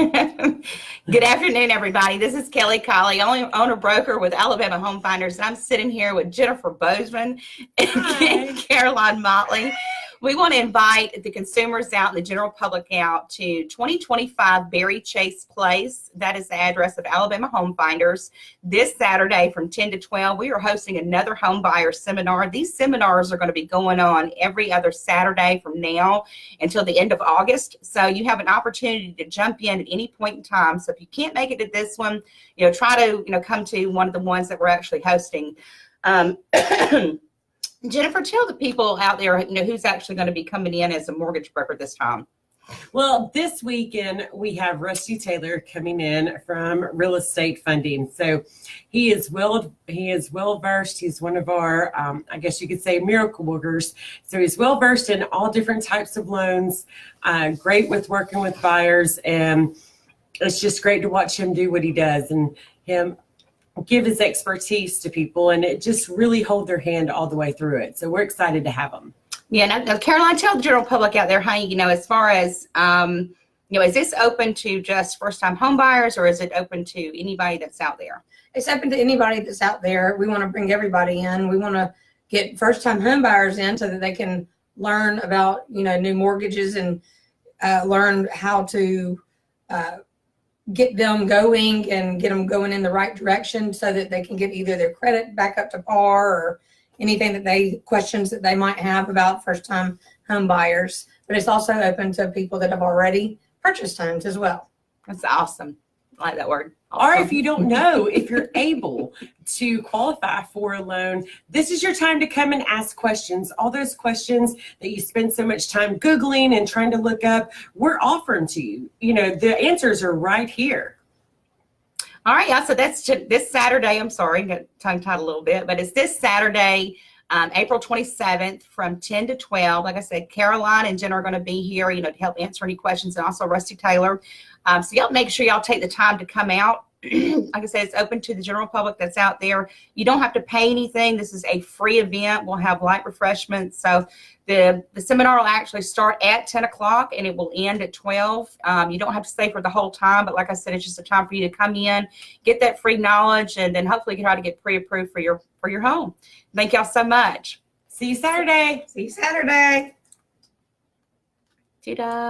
Good afternoon, everybody. This is Kelly Colley, owner broker with Alabama Homefinders, and I'm sitting here with Jennifer Bozeman and Caroline Motley. We want to invite the consumers out and the general public out to 2025 Berry Chase Place. That is the address of Alabama Homefinders. This Saturday from 10 to 12, we are hosting another home buyer seminar. These seminars are going to be going on every other Saturday from now until the end of August. So you have an opportunity to jump in at any point in time. So if you can't make it to this one, try to, come to one of the ones that we're actually hosting. Jennifer, tell the people out there, who's actually going to be coming in as a mortgage broker this time. Well, this weekend we have Rusty Taylor coming in from Real Estate Funding. So he is well versed. He's one of our, I guess you could say, miracle workers. So he's well versed in all different types of loans. Great with working with buyers, and it's just great to watch him do what he does and him give his expertise to people, and it just really hold their hand all the way through it. So we're excited to have them. Yeah. Now, Caroline, tell the general public out there how, as far as, is this open to just first-time home buyers, or is it open to anybody that's out there? It's open to anybody that's out there. We want to bring everybody in. We want to get first-time home buyers in so that they can learn about, new mortgages and learn how to get them going and get them going in the right direction so that they can get either their credit back up to par or anything questions that they might have about first-time home buyers. But it's also open to people that have already purchased homes as well. That's awesome. I like that word. Awesome. Or if you don't know if you're able to qualify for a loan, this is your time to come and ask questions. All those questions that you spend so much time Googling and trying to look up, we're offering to you. The answers are right here. All right, yeah, so that's this Saturday. I'm sorry, got tongue-tied a little bit, but it's this Saturday, April 27th from 10 to 12. Like I said, Caroline and Jen are going to be here, to help answer any questions, and also Rusty Taylor. So y'all make sure y'all take the time to come out. Like I said, it's open to the general public that's out there. You don't have to pay anything. This is a free event. We'll have light refreshments. So the seminar will actually start at 10 o'clock and it will end at 12. You don't have to stay for the whole time, but like I said, it's just a time for you to come in, get that free knowledge, and then hopefully try to get pre-approved for your home. Thank y'all so much. See you Saturday. See you Saturday. Ta-da.